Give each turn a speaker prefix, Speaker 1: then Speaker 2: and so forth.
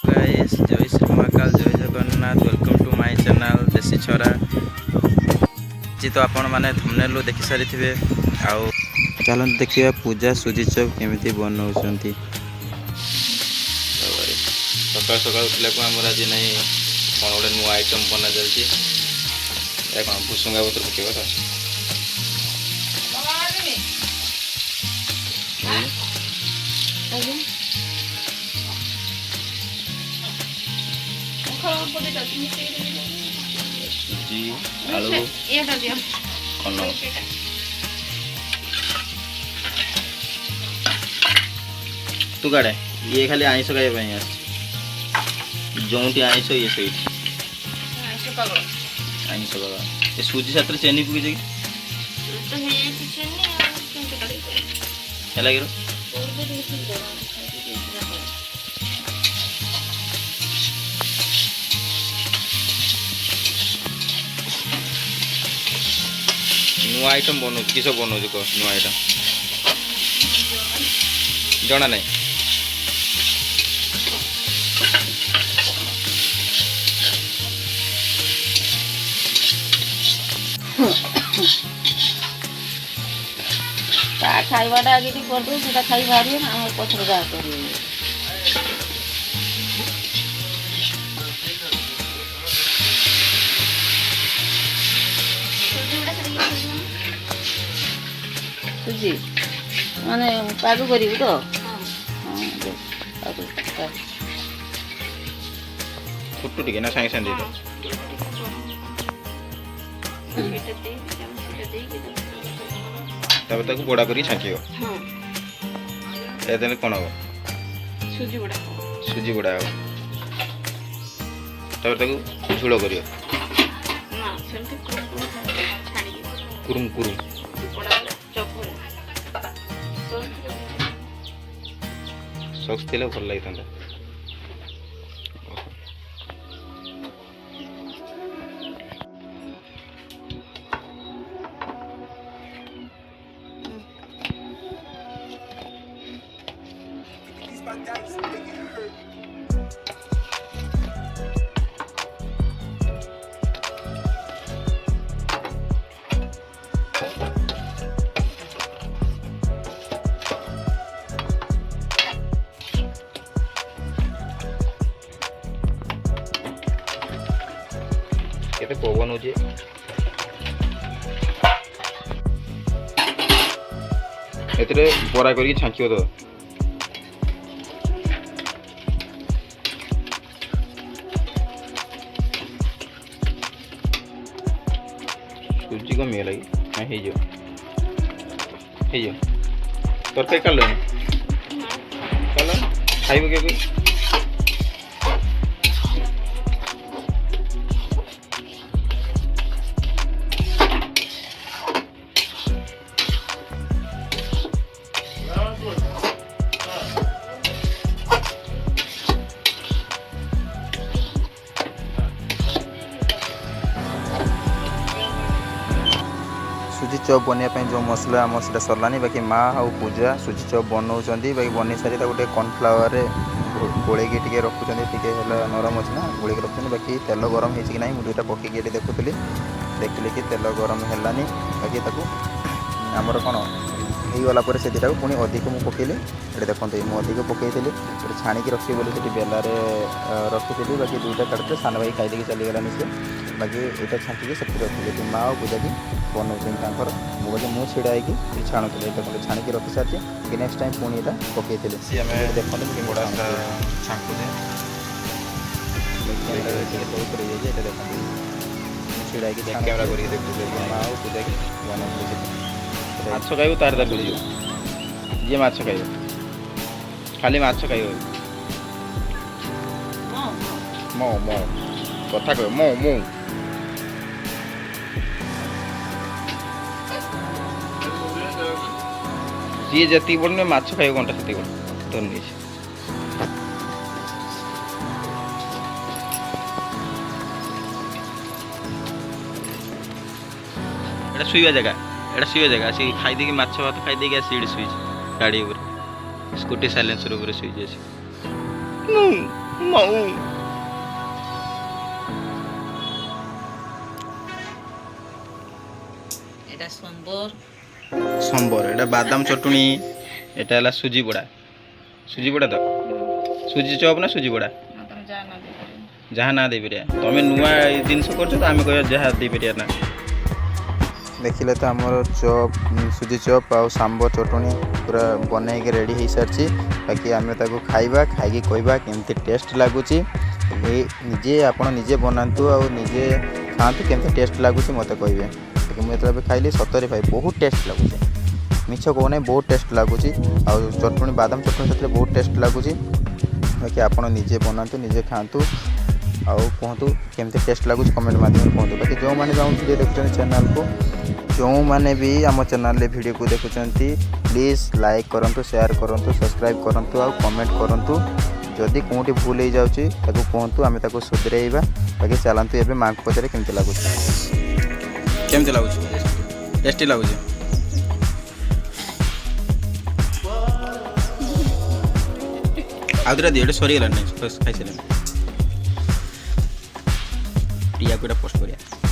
Speaker 1: Guys जय श्री महाकाल जय Jagannath welcome to my channel Desi Chhara जी। तो आपण माने थंबनेल देखि सारी थिबे आउ चलन देखिए पूजा सुजी चप केमिति बनाउछंती। सकाल सकाल उठले को हमर आज नहीं कोन गोटे नुआ आइटम बना जालची ए कोन भुसुंगा पत्र पकेबा त सुजी आलू कौन तू काड़े ये खाली आइस खाइबा जोटी आइस ये सही आइस ये सुजी साथ चेनी पकई है लगे नुआ आइटम बनौ किस बनौ कह नुआ आइटम जना नहीं
Speaker 2: खाइबाटा आगे कर दो से खाई बाहर ना आम पथर जा कर सुजी माने पाग करू तो
Speaker 1: फुटू टिके ना सागे सागे तब तक बोड़ा करी छांकियो एदने कोन हो सुजी बोड़ा हो तब तक झुलो करियो
Speaker 2: ना सेंटे
Speaker 1: कुरुम कुरुम सॉक्स तेल भल लगी था केते पवन होजे एतरे बरा करी छांकियो तो सुजी को मेल लगी हां हे जो तरकारी कर लो खाइबो के कोई सुजी चप बनवाई जो मसला आम से सरलानी बाकी माँ आउ पूजा सुजी चप बनाऊँ बाकी बन सारी गोटे कॉर्नफ्लावर गोल टे रखुच्च टे नरम अच्छे ना गोल रखुच्च बाकी तेल गरम हो ना मुझे पकईकि ये देखुली देखिली कि तेल गरम है बाकी आमर कौन होगला से पुणी अधिक मुझे पकईली ये देखते मुझे अधिक पकई छाणिकी रखी बोली बेलार रखी बाकी दुईटा काटते सान भाई खाई चलीगलानी से बाकी यहाँ छाँकी से रखी माँ और पूजा की बनाऊर मुझे मुझे छिड़ा होगी छाणुली देखते छाणिकी रखी सारी कि नेक्स्ट टाइम पुणी यहाँ पकई देखते छिड़ा कैमरा माँ और पूजा की बनाऊँ माछ खाइब तार दर जी माछ खाइब खाली माछ खाइब मो मो कथा कह मो मो जी जी बड़े माछ खाइब घंटा से तो नहीं शुवा जगह एटा शुवा जगह आसी खाई देकी माछ भात खाई देकी आसी शुई गाड़ी ऊपर स्कूटी साइलेंसर ऊपर शुई मऊ
Speaker 2: এটা সম্বর
Speaker 1: সম্বর এটা বাদাম চটুনি এটা হলা সুজি বড়া তো সুজি চপ না সুজি বড়া
Speaker 2: তুমি যা না দিতে
Speaker 1: ଯାହା ନା ଦେଇପାରିବା ତମେ ନୂଆ ଜିନିଷ କରୁଛ ତ ଆମେ କହିବା ଯାହା ଦେଇପାରିବା ନା ଦେଖିଲେ ତ ଆମର ଚପ୍ ସୁଜି ଚପ୍ ଆଉ ସାମ୍ବର ଚଟଣି ପୁରା ବନେଇକି ରେଡ଼ି ହେଇସାରିଛି ବାକି ଆମେ ତାକୁ ଖାଇବା ଖାଇକି କହିବା କେମିତି ଟେଷ୍ଟ ଲାଗୁଛି ନିଜେ ଆପଣ ନିଜେ ବନାନ୍ତୁ ଆଉ ନିଜେ ଖାଆନ୍ତୁ କେମିତି ଟେଷ୍ଟ ଲାଗୁଛି ମୋତେ କହିବେ ବାକି ମୁଁ ଯେତେବେଳେ ଖାଇଲି ସତରେ ଭାଇ ବହୁତ ଟେଷ୍ଟ ଲାଗୁଛି ମିଛ କହୁନାହିଁ ବହୁତ ଟେଷ୍ଟ ଲାଗୁଛି ଆଉ ଚଟଣି ବାଦାମ ଚଟଣି ସେଥିରେ ବହୁତ ଟେଷ୍ଟ ଲାଗୁଛି ବାକି ଆପଣ ନିଜେ ବନାନ୍ତୁ ନିଜେ ଖାଆନ୍ତୁ ଆଉ କୁହନ୍ତୁ କେମିତି ଟେଷ୍ଟ ଲାଗୁଛି କମେଣ୍ଟ ମାଧ୍ୟମରେ କୁହନ୍ତୁ ବାକି ଯେଉଁମାନେ ବି ଆମ ଭିଡ଼ିଓ ଦେଖୁଛନ୍ତି ଚ୍ୟାନେଲକୁ ଯେଉଁମାନେ ବି ଆମ ଚ୍ୟାନେଲରେ ଭିଡ଼ିଓକୁ ଦେଖୁଛନ୍ତି ପ୍ଲିଜ୍ ଲାଇକ୍ କରନ୍ତୁ ସେୟାର କରନ୍ତୁ ସବସ୍କ୍ରାଇବ୍ କରନ୍ତୁ ଆଉ କମେଣ୍ଟ କରନ୍ତୁ ଯଦି କେଉଁଠି ଭୁଲ ହେଇଯାଉଛି ତାକୁ କୁହନ୍ତୁ ଆମେ ତାକୁ ସୁଧରେଇବା ବାକି ଚାଲନ୍ତୁ ଏବେ ମାଆଙ୍କୁ ପଚାରେ କେମିତି ଲାଗୁଛି ଟେଷ୍ଟି ଲାଗୁଛି ଆଉ ଦୁଇଟା ଦିଅ ଏଇଟା ସରିଗଲାଣି ଖାଇସାରିଲାଣି ପ୍ରିୟାକୁ ଏଇଟା ପୋଷ୍ଟ କରିବା